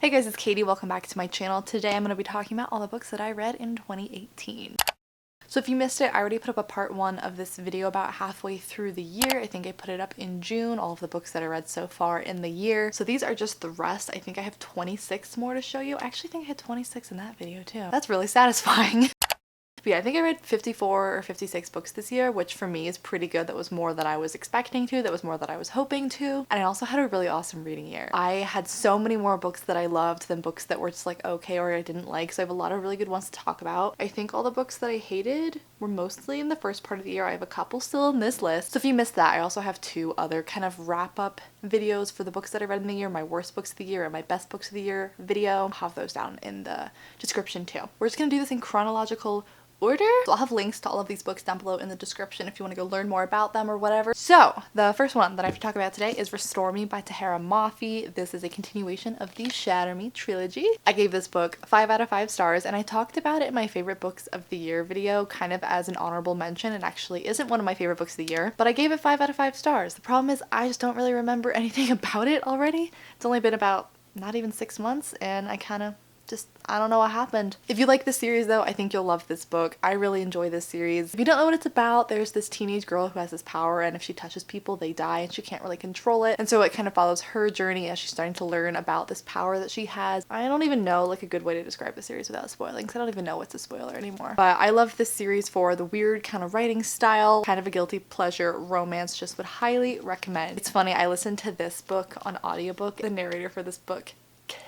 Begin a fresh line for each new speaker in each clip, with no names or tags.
Hey guys, it's Katie. Welcome back to my channel. Today I'm going to be talking about all the books that I read in 2018. So if you missed it, I already put up a part 1 of this video about halfway through the year. I think I put it up in June, all of the books that I read so far in the year. So these are just the rest. I think I have 26 more to show you. I actually think I had 26 in that video too. That's really satisfying. But yeah, I think I read 54 or 56 books this year, which for me is pretty good. That was more than I was expecting to. That was more than I was hoping to. And I also had a really awesome reading year. I had so many more books that I loved than books that were just like okay or I didn't like. So I have a lot of really good ones to talk about. I think all the books that I hated were mostly in the first part of the year. I have a couple still in this list. So if you missed that, I also have 2 other kind of wrap up videos for the books that I read in the year, my worst books of the year and my best books of the year video. I'll have those down in the description too. We're just gonna do this in chronological order. So I'll have links to all of these books down below in the description if you want to go learn more about them or whatever. So the first one that I have to talk about today is Restore Me by Tahereh Mafi. This is a continuation of the Shatter Me trilogy. I gave this book 5 out of 5 stars and I talked about it in my favorite books of the year video kind of as an honorable mention. It actually isn't one of my favorite books of the year, but I gave it 5 out of 5 stars. The problem is I just don't really remember anything about it already. It's only been about not even 6 months and I don't know what happened. If you like this series though, I think you'll love this book. I really enjoy this series. If you don't know what it's about, there's this teenage girl who has this power and if she touches people, they die and she can't really control it. And so it kind of follows her journey as she's starting to learn about this power that she has. I don't even know like a good way to describe the series without spoiling because I don't even know what's a spoiler anymore. But I love this series for the weird kind of writing style, kind of a guilty pleasure romance, just would highly recommend. It's funny, I listened to this book on audiobook. The narrator for this book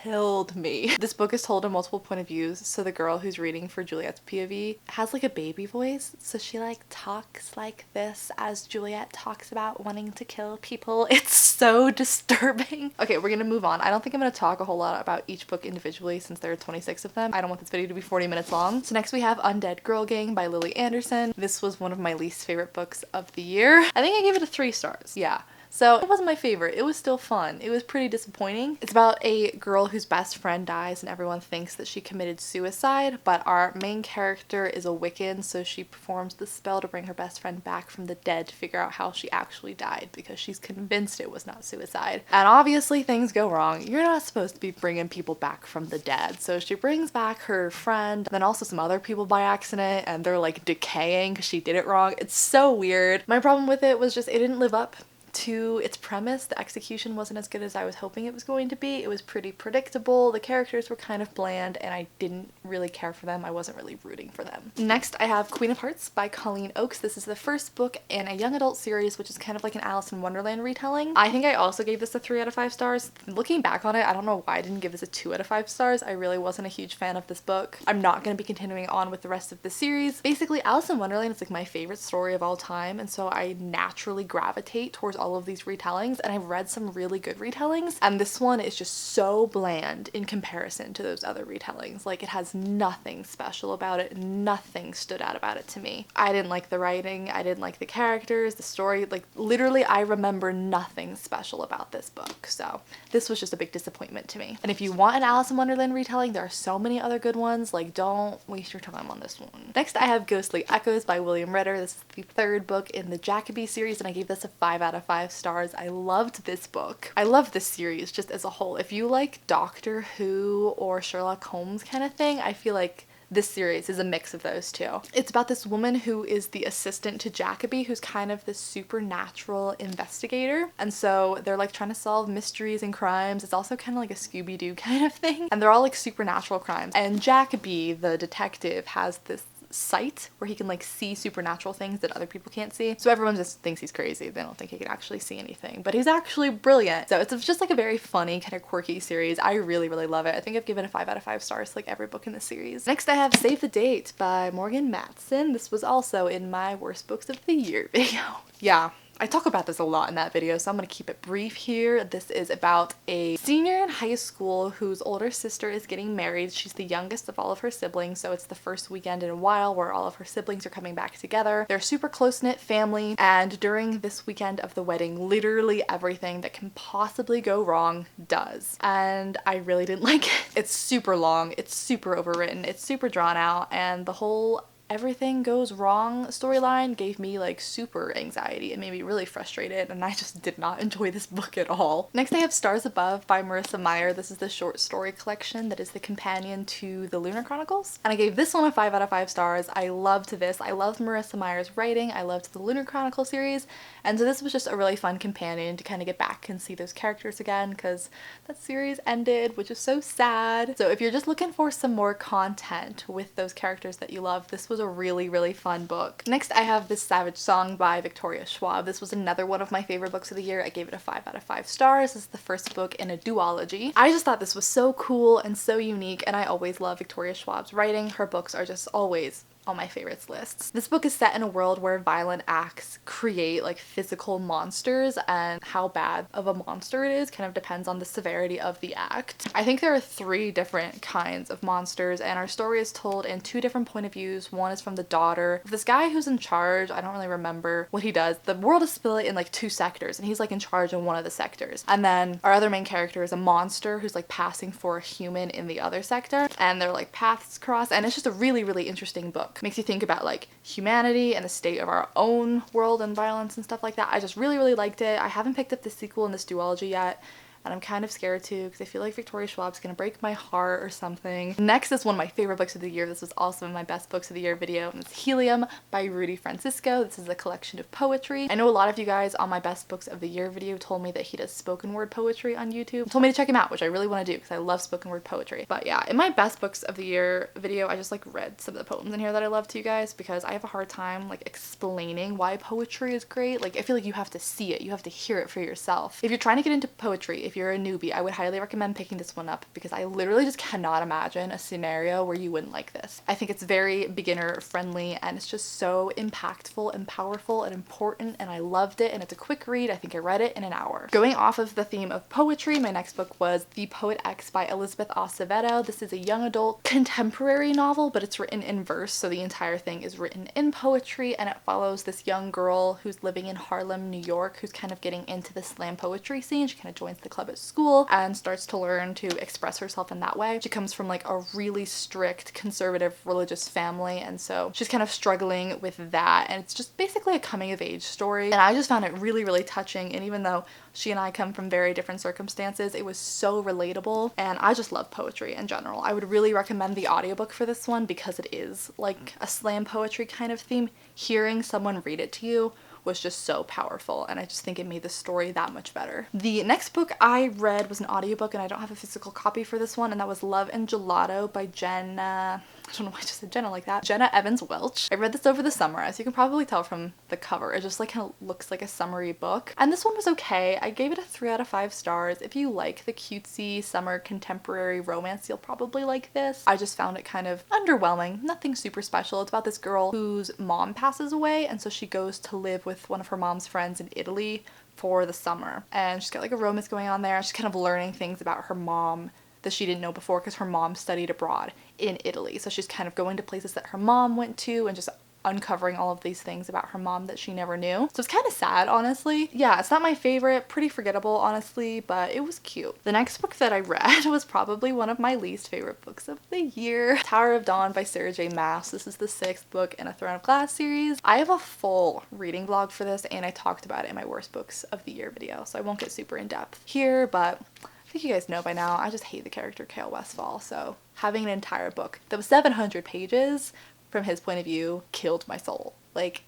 killed me. This book is told in multiple point of views, so the girl who's reading for Juliet's POV has like a baby voice, so she like talks like this as Juliet talks about wanting to kill people. It's so disturbing. Okay, we're gonna move on. I don't think I'm gonna talk a whole lot about each book individually since there are 26 of them. I don't want this video to be 40 minutes long. So next we have Undead Girl Gang by Lily Anderson. This was one of my least favorite books of the year. I think I gave it a 3 stars. Yeah. So it wasn't my favorite. It was still fun. It was pretty disappointing. It's about a girl whose best friend dies and everyone thinks that she committed suicide, but our main character is a Wiccan, so she performs the spell to bring her best friend back from the dead to figure out how she actually died because she's convinced it was not suicide. And obviously things go wrong. You're not supposed to be bringing people back from the dead. So she brings back her friend, then also some other people by accident, and they're like decaying because she did it wrong. It's so weird. My problem with it was just it didn't live up to its premise. The execution wasn't as good as I was hoping it was going to be. It was pretty predictable. The characters were kind of bland and I didn't really care for them. I wasn't really rooting for them. Next I have Queen of Hearts by Colleen Oakes. This is the first book in a young adult series which is kind of like an Alice in Wonderland retelling. I think I also gave this a 3 out of 5 stars. Looking back on it, I don't know why I didn't give this a 2 out of 5 stars. I really wasn't a huge fan of this book. I'm not going to be continuing on with the rest of the series. Basically Alice in Wonderland is like my favorite story of all time and so I naturally gravitate towards all of these retellings and I've read some really good retellings and this one is just so bland in comparison to those other retellings. Like it has nothing special about it, nothing stood out about it to me. I didn't like the writing, I didn't like the characters, the story, like literally I remember nothing special about this book, so this was just a big disappointment to me. And if you want an Alice in Wonderland retelling, there are so many other good ones, like don't waste your time on this one. Next I have Ghostly Echoes by William Ritter. This is the 3rd book in the Jacoby series and I gave this a 5 out of 5 stars. I loved this book. I love this series just as a whole. If you like Doctor Who or Sherlock Holmes kind of thing, I feel like this series is a mix of those two. It's about this woman who is the assistant to Jacoby, who's kind of this supernatural investigator. And so they're like trying to solve mysteries and crimes. It's also kind of like a Scooby-Doo kind of thing. And they're all like supernatural crimes. And Jacoby, the detective, has this sight where he can like see supernatural things that other people can't see. So everyone just thinks he's crazy. They don't think he can actually see anything, but he's actually brilliant. So it's just like a very funny kind of quirky series. I really love it. I think I've given a 5 out of 5 stars to like every book in the series. Next I have Save the Date by Morgan Matson. This was also in my worst books of the year video. Yeah. I talk about this a lot in that video, so I'm going to keep it brief here. This is about a senior in high school whose older sister is getting married. She's the youngest of all of her siblings, so it's the first weekend in a while where all of her siblings are coming back together. They're a super close-knit family, and during this weekend of the wedding, literally everything that can possibly go wrong does. And I really didn't like it. It's super long, it's super overwritten, it's super drawn out, and the whole everything goes wrong storyline gave me like super anxiety. It made me really frustrated and I just did not enjoy this book at all. Next I have Stars Above by Marissa Meyer. This is the short story collection that is the companion to the Lunar Chronicles. And I gave this one a 5 out of 5 stars. I loved this. I loved Marissa Meyer's writing. I loved the Lunar Chronicle series. And so this was just a really fun companion to kind of get back and see those characters again because that series ended, which is so sad. So if you're just looking for some more content with those characters that you love, this was a really, really fun book. Next I have This Savage Song by Victoria Schwab. This was another one of my favorite books of the year. I gave it a 5 out of 5 stars. This is the first book in a duology. I just thought this was so cool and so unique, and I always love Victoria Schwab's writing. Her books are just always on my favorites lists. This book is set in a world where violent acts create like physical monsters, and how bad of a monster it is kind of depends on the severity of the act. I think there are 3 different kinds of monsters, and our story is told in 2 different point of views. One is from the daughter of this guy who's in charge. I don't really remember what he does. The world is split in like 2 sectors and he's like in charge in one of the sectors. And then our other main character is a monster who's like passing for a human in the other sector, and their like paths cross, and it's just a really, really interesting book. Makes you think about like humanity and the state of our own world and violence and stuff like that. I just really, really liked it. I haven't picked up the sequel in this duology yet, and I'm kind of scared to because I feel like Victoria Schwab's gonna break my heart or something. Next is one of my favorite books of the year. This was also in my best books of the year video, and it's Helium by Rudy Francisco. This is a collection of poetry. I know a lot of you guys on my best books of the year video told me that he does spoken word poetry on YouTube. Told me to check him out, which I really want to do because I love spoken word poetry. But yeah, in my best books of the year video, I just like read some of the poems in here that I love to you guys because I have a hard time like explaining why poetry is great. Like I feel like you have to see it, you have to hear it for yourself. If you're trying to get into poetry, if you're a newbie, I would highly recommend picking this one up because I literally just cannot imagine a scenario where you wouldn't like this. I think it's very beginner friendly and it's just so impactful and powerful and important, and I loved it, and it's a quick read. I think I read it in an hour. Going off of the theme of poetry, my next book was The Poet X by Elizabeth Acevedo. This is a young adult contemporary novel, but it's written in verse, so the entire thing is written in poetry, and it follows this young girl who's living in Harlem, New York, who's kind of getting into the slam poetry scene. She kind of joins the club at school and starts to learn to express herself in that way. She comes from like a really strict conservative religious family, and so she's kind of struggling with that, and it's just basically a coming of age story, and I just found it really, really touching. And even though she and I come from very different circumstances, it was so relatable, and I just love poetry in general. I would really recommend the audiobook for this one because it is like a slam poetry kind of theme. Hearing someone read it to you was just so powerful, and I just think it made the story that much better. The next book I read was an audiobook, and I don't have a physical copy for this one, and that was Love and Gelato by Jenna, I don't know why I just said Jenna like that, Jenna Evans Welch. I read this over the summer, as you can probably tell from the cover. It just like kind of looks like a summery book, and this one was okay. I gave it a 3 out of 5 stars. If you like the cutesy summer contemporary romance, you'll probably like this. I just found it kind of underwhelming, nothing super special. It's about this girl whose mom passes away, and so she goes to live with one of her mom's friends in Italy for the summer, and she's got like a romance going on there. She's kind of learning things about her mom that she didn't know before because her mom studied abroad in Italy, so she's kind of going to places that her mom went to and just uncovering all of these things about her mom that she never knew. So it's kind of sad, honestly. Yeah, it's not my favorite, pretty forgettable, honestly, but it was cute. The next book that I read was probably one of my least favorite books of the year. Tower of Dawn by Sarah J. Maas. This is the 6th book in a Throne of Glass series. I have a full reading vlog for this, and I talked about it in my worst books of the year video, so I won't get super in depth here, but I think you guys know by now, I just hate the character Kale Westfall, so having an entire book that was 700 pages from his point of view killed my soul. Like,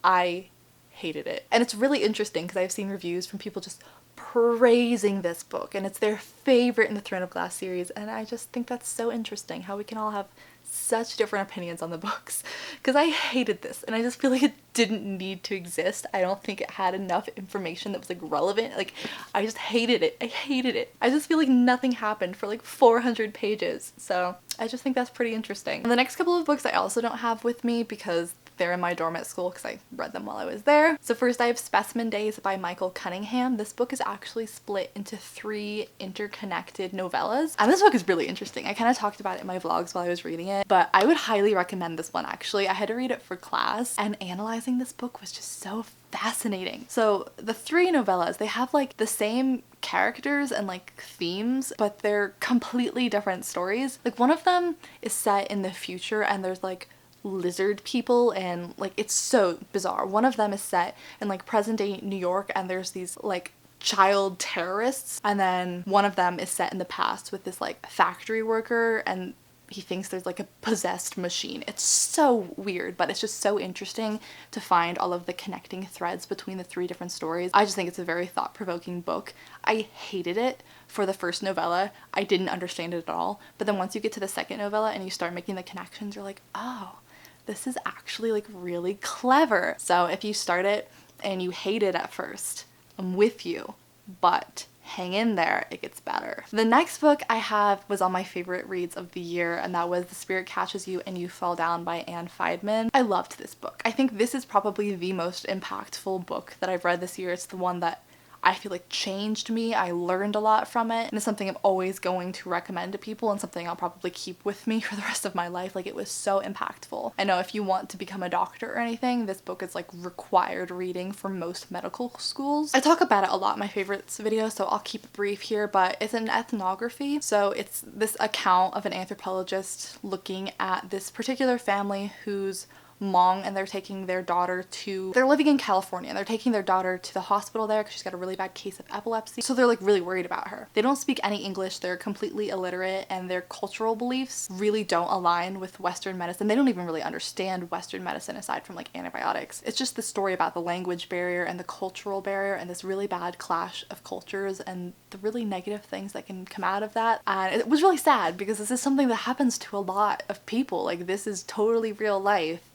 I hated it. And it's really interesting because I've seen reviews from people just praising this book, and it's their favorite in the Throne of Glass series, and I just think that's so interesting how we can all have such different opinions on the books, because I hated this and I just feel like it didn't need to exist. I don't think it had enough information that was like relevant. Like, I just hated it. I hated it. I just feel like nothing happened for like 400 pages. So I just think that's pretty interesting. And the next couple of books I also don't have with me because they're in my dorm at school because I read them while I was there. So first I have Specimen Days by Michael Cunningham. This book is actually split into 3 interconnected novellas, and this book is really interesting. I kind of talked about it in my vlogs while I was reading it, but I would highly recommend this one actually. I had to read it for class, and analyzing this book was just so fascinating. So the 3 novellas, they have like the same characters and like themes, but they're completely different stories. Like, one of them is set in the future and there's like lizard people, and like it's so bizarre. One of them is set in like present day New York, and there's these like child terrorists, and then one of them is set in the past with this like factory worker, and he thinks there's like a possessed machine. It's so weird, but it's just so interesting to find all of the connecting threads between the 3 different stories. I just think it's a very thought-provoking book. I hated it for the first novella. I didn't understand it at all, but then once you get to the second novella and you start making the connections, you're like, oh, this is actually like really clever. So if you start it and you hate it at first, I'm with you, but hang in there, it gets better. The next book I have was on my favorite reads of the year, and that was The Spirit Catches You and You Fall Down by Anne Feidman. I loved this book. I think this is probably the most impactful book that I've read this year. It's the one that I feel like changed me. I learned a lot from it, and it's something I'm always going to recommend to people, and something I'll probably keep with me for the rest of my life. Like, it was so impactful. I know if you want to become a doctor or anything, this book is like required reading for most medical schools. I talk about it a lot in my favorites video, so I'll keep it brief here, but it's an ethnography. So it's this account of an anthropologist looking at this particular family who's Hmong, and they're living in California, and they're taking their daughter to the hospital there because she's got a really bad case of epilepsy. So they're like really worried about her. They don't speak any English, they're completely illiterate, and their cultural beliefs really don't align with Western medicine. They don't even really understand Western medicine aside from like antibiotics. It's just the story about the language barrier and the cultural barrier and this really bad clash of cultures and the really negative things that can come out of that. And it was really sad because this is something that happens to a lot of people. Like, this is totally real life.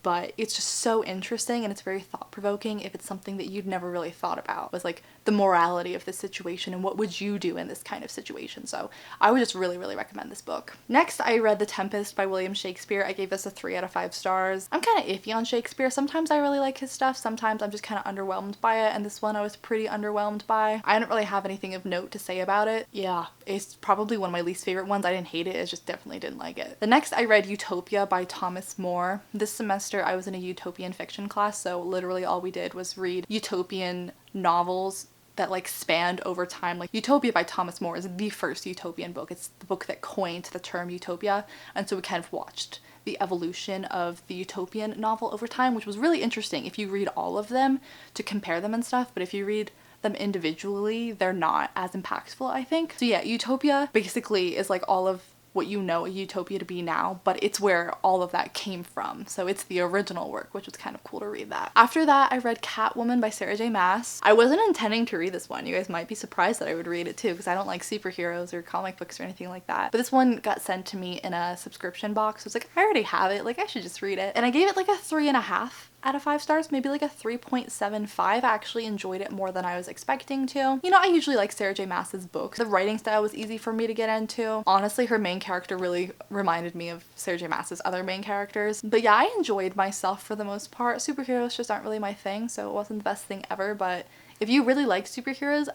But it's just so interesting, and it's very thought-provoking if it's something that you'd never really thought about, was like the morality of this situation and what would you do in this kind of situation. So I would just really recommend this book. Next, I read The Tempest by William Shakespeare. I gave this a 3 out of 5 stars. I'm kind of iffy on Shakespeare. Sometimes I really like his stuff, sometimes I'm just kind of underwhelmed by it, and this one I was pretty underwhelmed by. I didn't really have anything of note to say about it. Yeah, it's probably one of my least favorite ones. I didn't hate it, I just definitely didn't like it. The next, I read Utopia by Thomas More. This semester I was in a utopian fiction class, so literally all we did was read utopian novels that like spanned over time. Like, Utopia by Thomas More is the first utopian book. It's the book that coined the term utopia, and so we kind of watched the evolution of the utopian novel over time, which was really interesting if you read all of them to compare them and stuff, but if you read them individually, they're not as impactful, I think. So yeah, Utopia basically is like all of what you know a utopia to be now, but it's where all of that came from. So it's the original work, which was kind of cool to read that. After that, I read Catwoman by Sarah J Maas. I wasn't intending to read this one. You guys might be surprised that I would read it too, because I don't like superheroes or comic books or anything like that. But this one got sent to me in a subscription box. So it's like, I already have it, like I should just read it. And I gave it like a 3.5 out of 5 stars, maybe like a 3.75. I actually enjoyed it more than I was expecting to. You know, I usually like Sarah J Maas's books. The writing style was easy for me to get into. Honestly, her main character really reminded me of Sarah J Maas's other main characters. But yeah, I enjoyed myself for the most part. Superheroes just aren't really my thing, so it wasn't the best thing ever, but if you really like superheroes,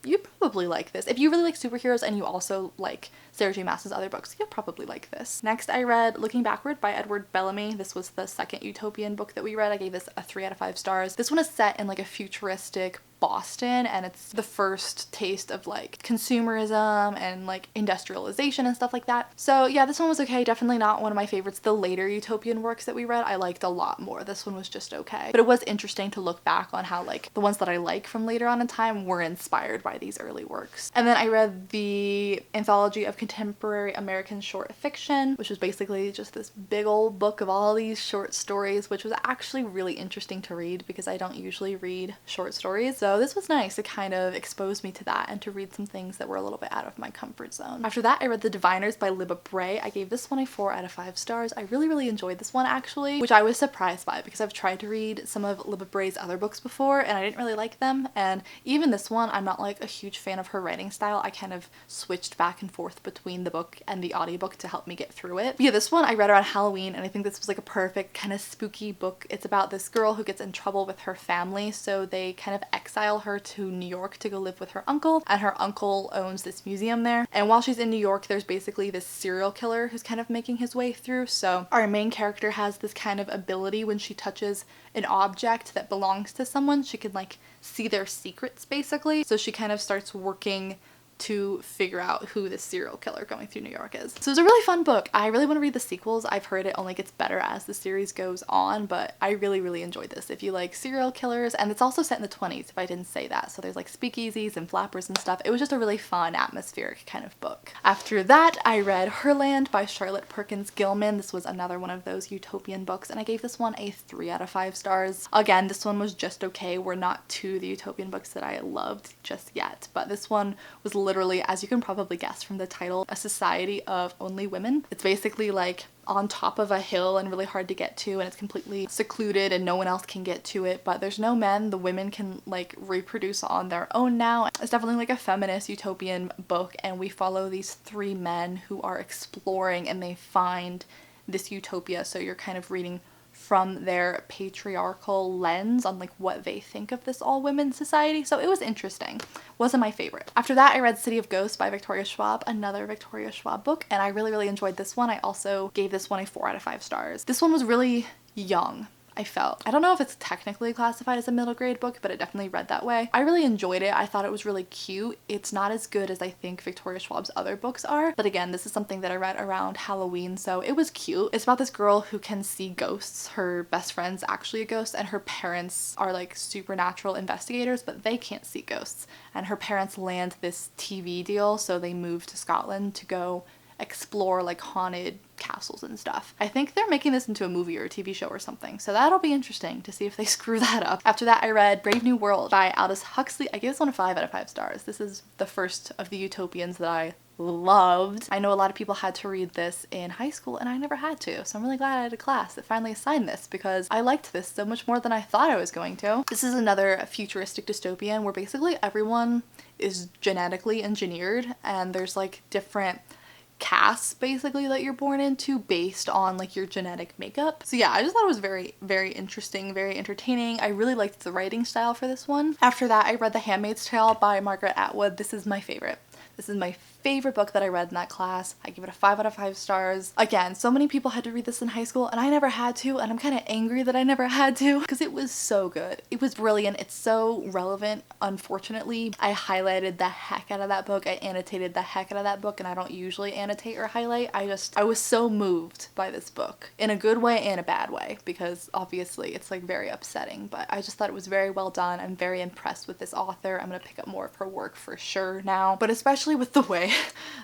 you'd probably like this. If you really like superheroes and you also like Sarah J Maas's other books, you'll probably like this. Next, I read Looking Backward by Edward Bellamy. This was the second utopian book that we read. I gave this a 3 out of 5 stars. This one is set in like a futuristic Boston, and it's the first taste of like consumerism and like industrialization and stuff like that. So yeah, this one was okay. Definitely not one of my favorites. The later utopian works that we read I liked a lot more. This one was just okay. But it was interesting to look back on how like the ones that I like from later on in time were inspired by these early works. And then I read the Anthology of Contemporary American Short Fiction, which was basically just this big old book of all these short stories, which was actually really interesting to read because I don't usually read short stories. So this was nice to kind of expose me to that and to read some things that were a little bit out of my comfort zone. After that, I read The Diviners by Libba Bray. I gave this one a 4 out of 5 stars. I really enjoyed this one actually, which I was surprised by because I've tried to read some of Libba Bray's other books before and I didn't really like them, and even this one I'm not like a huge fan of her writing style. I kind of switched back and forth between the book and the audiobook to help me get through it. But yeah, this one I read around Halloween, and I think this was like a perfect kind of spooky book. It's about this girl who gets in trouble with her family, so they kind of exile her to New York to go live with her uncle, and her uncle owns this museum there. And while she's in New York, there's basically this serial killer who's kind of making his way through. So our main character has this kind of ability when she touches an object that belongs to someone, she can like see their secrets basically. So she kind of starts working to figure out who this serial killer going through New York is. So it's a really fun book. I really want to read the sequels. I've heard it only gets better as the series goes on, but I really enjoyed this. If you like serial killers, and it's also set in the 20s if I didn't say that, so there's like speakeasies and flappers and stuff. It was just a really fun atmospheric kind of book. After that, I read Herland by Charlotte Perkins Gilman. This was another one of those utopian books, and I gave this one a 3 out of 5 stars. Again, this one was just okay. We're not to the utopian books that I loved just yet, but this one was literally, as you can probably guess from the title, a society of only women. It's basically like on top of a hill and really hard to get to, and it's completely secluded and no one else can get to it, but there's no men. The women can like reproduce on their own now. It's definitely like a feminist utopian book, and we follow these 3 men who are exploring and they find this utopia, so you're kind of reading from their patriarchal lens on like what they think of this all-women society. So it was interesting. Wasn't my favorite. After that, I read City of Ghosts by Victoria Schwab, another Victoria Schwab book, and I really enjoyed this one. I also gave this one a 4 out of 5 stars. This one was really young, I felt. I don't know if it's technically classified as a middle grade book, but it definitely read that way. I really enjoyed it. I thought it was really cute. It's not as good as I think Victoria Schwab's other books are, but again, this is something that I read around Halloween, so it was cute. It's about this girl who can see ghosts. Her best friend's actually a ghost, and her parents are like supernatural investigators, but they can't see ghosts. And her parents land this TV deal, so they move to Scotland to go explore like haunted castles and stuff. I think they're making this into a movie or a TV show or something, so that'll be interesting to see if they screw that up. After that, I read Brave New World by Aldous Huxley. I gave this one a 5 out of 5 stars. This is the first of the utopians that I loved. I know a lot of people had to read this in high school and I never had to, so I'm really glad I had a class that finally assigned this because I liked this so much more than I thought I was going to. This is another futuristic dystopian where basically everyone is genetically engineered, and there's like different castes basically that you're born into based on like your genetic makeup. So yeah, I just thought it was very interesting, very entertaining. I really liked the writing style for this one. After that, I read The Handmaid's Tale by Margaret Atwood. This is my favorite. This is my favorite book that I read in that class. I give it a 5 out of 5 stars. Again, so many people had to read this in high school and I never had to, and I'm kind of angry that I never had to because it was so good. It was brilliant. It's so relevant. Unfortunately, I highlighted the heck out of that book. I annotated the heck out of that book, and I don't usually annotate or highlight. I was so moved by this book in a good way and a bad way because obviously it's like very upsetting, but I just thought it was very well done. I'm very impressed with this author. I'm gonna pick up more of her work for sure now, but especially with the way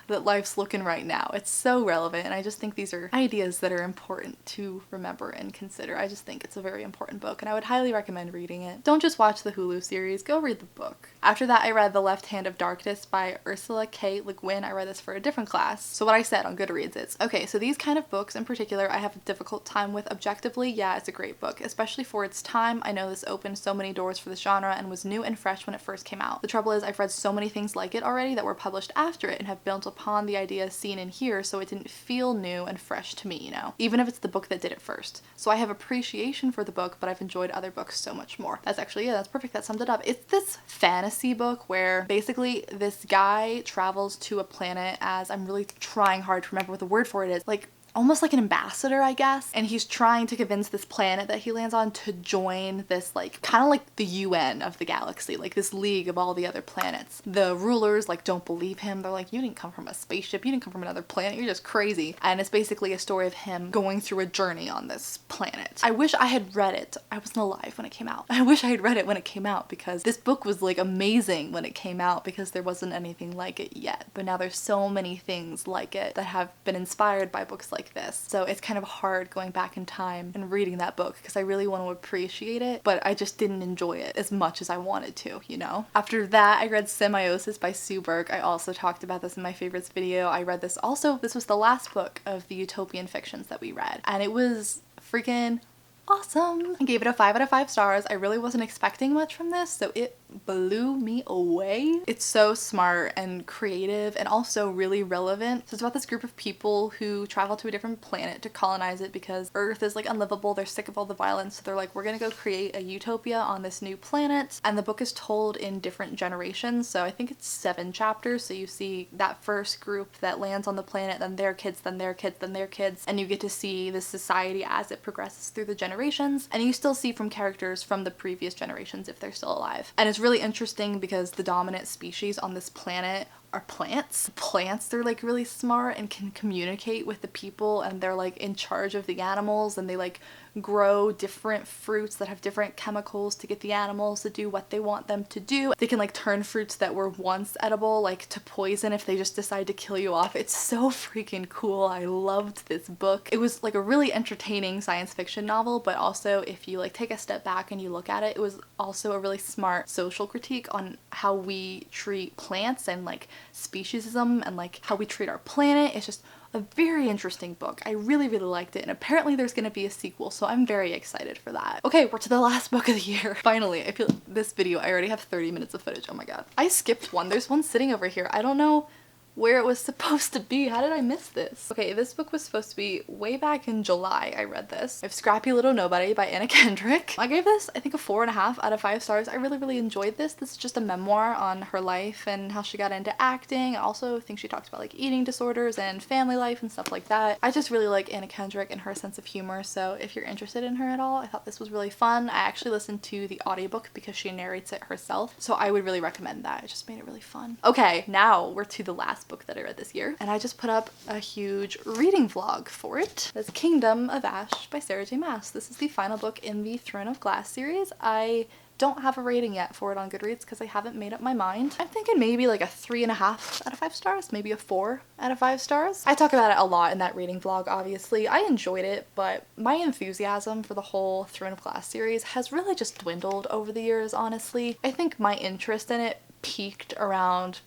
that life's looking right now. It's so relevant, and I just think these are ideas that are important to remember and consider. I just think it's a very important book, and I would highly recommend reading it. Don't just watch the Hulu series, go read the book. After that, I read The Left Hand of Darkness by Ursula K. Le Guin. I read this for a different class. So what I said on Goodreads is, okay, so these kind of books in particular I have a difficult time with objectively. Yeah, it's a great book, especially for its time. I know this opened so many doors for the genre and was new and fresh when it first came out. The trouble is I've read so many things like it already that were published after it and have built upon the ideas seen in here, so it didn't feel new and fresh to me, you know, even if it's the book that did it first. So I have appreciation for the book, but I've enjoyed other books so much more. That's actually, yeah, that's perfect. That summed it up. It's this fantasy book where basically this guy travels to a planet as, I'm really trying hard to remember what the word for it is, like almost like an ambassador, I guess, and he's trying to convince this planet that he lands on to join this like kind of like the UN of the galaxy, like this league of all the other planets. The rulers like don't believe him. They're like, you didn't come from a spaceship, you didn't come from another planet, you're just crazy. And it's basically a story of him going through a journey on this planet. I wish I had read it. I wasn't alive when it came out. I wish I had read it when it came out because this book was like amazing when it came out because there wasn't anything like it yet. But now there's so many things like it that have been inspired by books like this. So it's kind of hard going back in time and reading that book because I really want to appreciate it, but I just didn't enjoy it as much as I wanted to, you know? After that, I read SemiOsis by Sue Burke. I also talked about this in my favorites video. I read this also. This was the last book of the utopian fictions that we read, and it was freaking awesome. I gave it a 5 out of 5 stars. I really wasn't expecting much from this, so it blew me away. It's so smart and creative and also really relevant. So it's about this group of people who travel to a different planet to colonize it because Earth is like unlivable. They're sick of all the violence, so they're like, we're gonna go create a utopia on this new planet. And the book is told in different generations, so I think it's 7 chapters. So you see that first group that lands on the planet, then their kids, then their kids, then their kids, and you get to see the society as it progresses through the generations, and you still see from characters from the previous generations if they're still alive. And it's really interesting because the dominant species on this planet are plants. Plants, they're like really smart and can communicate with the people, and they're like in charge of the animals, and they like grow different fruits that have different chemicals to get the animals to do what they want them to do. They can like turn fruits that were once edible like to poison if they just decide to kill you off. It's so freaking cool. I loved this book. It was like a really entertaining science fiction novel, but also if you like take a step back and you look at it, it was also a really smart social critique on how we treat plants and like speciesism and like how we treat our planet. It's just a very interesting book. I really liked it, and apparently there's gonna be a sequel, so I'm very excited for that. Okay, we're to the last book of the year. Finally, I feel this video, I already have 30 minutes of footage. Oh my god. I skipped one. There's one sitting over here. I don't know where it was supposed to be. How did I miss this? Okay, this book was supposed to be way back in July. I read this. I have Scrappy Little Nobody by Anna Kendrick. I gave this, I think, a 4.5 out of 5 stars. I really enjoyed this. This is just a memoir on her life and how she got into acting. I also think she talks about like eating disorders and family life and stuff like that. I just really like Anna Kendrick and her sense of humor, so if you're interested in her at all, I thought this was really fun. I actually listened to the audiobook because she narrates it herself, so I would really recommend that. It just made it really fun. Okay, now we're to the last book that I read this year, and I just put up a huge reading vlog for it. It's Kingdom of Ash by Sarah J Maas. This is the final book in the Throne of Glass series. I don't have a rating yet for it on Goodreads because I haven't made up my mind. I'm thinking maybe like a 3.5 out of 5 stars, maybe a 4 out of 5 stars. I talk about it a lot in that reading vlog, obviously. I enjoyed it, but my enthusiasm for the whole Throne of Glass series has really just dwindled over the years, honestly. I think my interest in it peaked around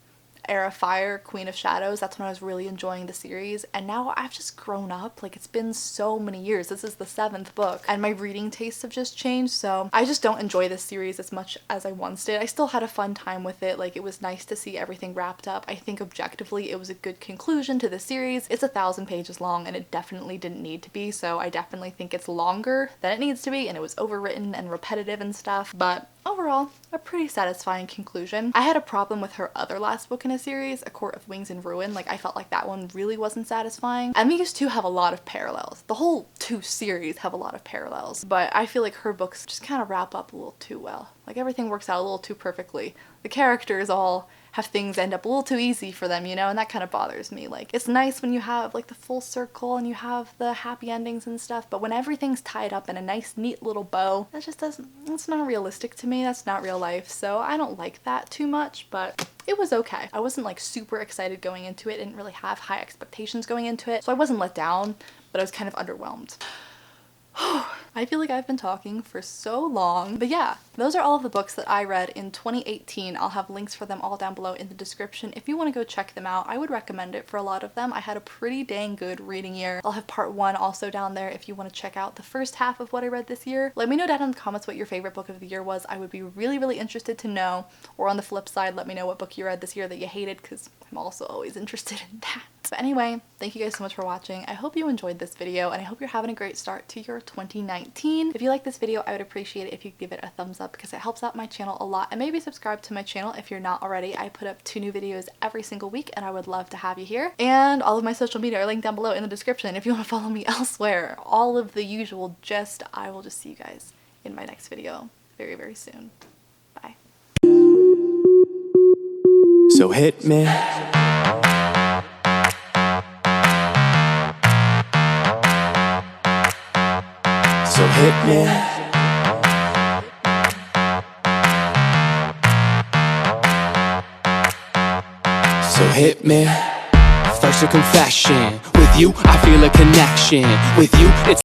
Heir of Fire, Queen of Shadows. That's when I was really enjoying the series, and now I've just grown up. Like, it's been so many years. This is the 7th book, and my reading tastes have just changed, so I just don't enjoy this series as much as I once did. I still had a fun time with it. Like, it was nice to see everything wrapped up. I think objectively it was a good conclusion to the series. It's 1,000 pages long, and it definitely didn't need to be, so I definitely think it's longer than it needs to be, and it was overwritten and repetitive and stuff, but overall, a pretty satisfying conclusion. I had a problem with her other last book in a series, A Court of Wings and Ruin. Like, I felt like that one really wasn't satisfying. And these two have a lot of parallels. The whole 2 series have a lot of parallels, but I feel like her books just kind of wrap up a little too well. Like, everything works out a little too perfectly. The characters all have things end up a little too easy for them, you know, and that kind of bothers me. Like, it's nice when you have like the full circle and you have the happy endings and stuff, but when everything's tied up in a nice neat little bow, that just doesn't, that's not realistic to me. That's not real life, so I don't like that too much, but it was okay. I wasn't like super excited going into it. I didn't really have high expectations going into it, so I wasn't let down, but I was kind of underwhelmed. I feel like I've been talking for so long, but yeah, those are all of the books that I read in 2018. I'll have links for them all down below in the description if you want to go check them out. I would recommend it for a lot of them. I had a pretty dang good reading year. I'll have part 1 also down there if you want to check out the first half of what I read this year. Let me know down in the comments what your favorite book of the year was. I would be really interested to know, or on the flip side, let me know what book you read this year that you hated, because I'm also always interested in that. But anyway, thank you guys so much for watching. I hope you enjoyed this video, and I hope you're having a great start to your 2019. If you like this video, I would appreciate it if you give it a thumbs up because it helps out my channel a lot, and maybe subscribe to my channel if you're not already. I put up 2 new videos every single week, and I would love to have you here. And all of my social media are linked down below in the description if you want to follow me elsewhere. All of the usual gist. I will just see you guys in my next video very soon. Bye.
So hit me. So hit me. So hit me. First a confession. With you, I feel a connection. With you, it's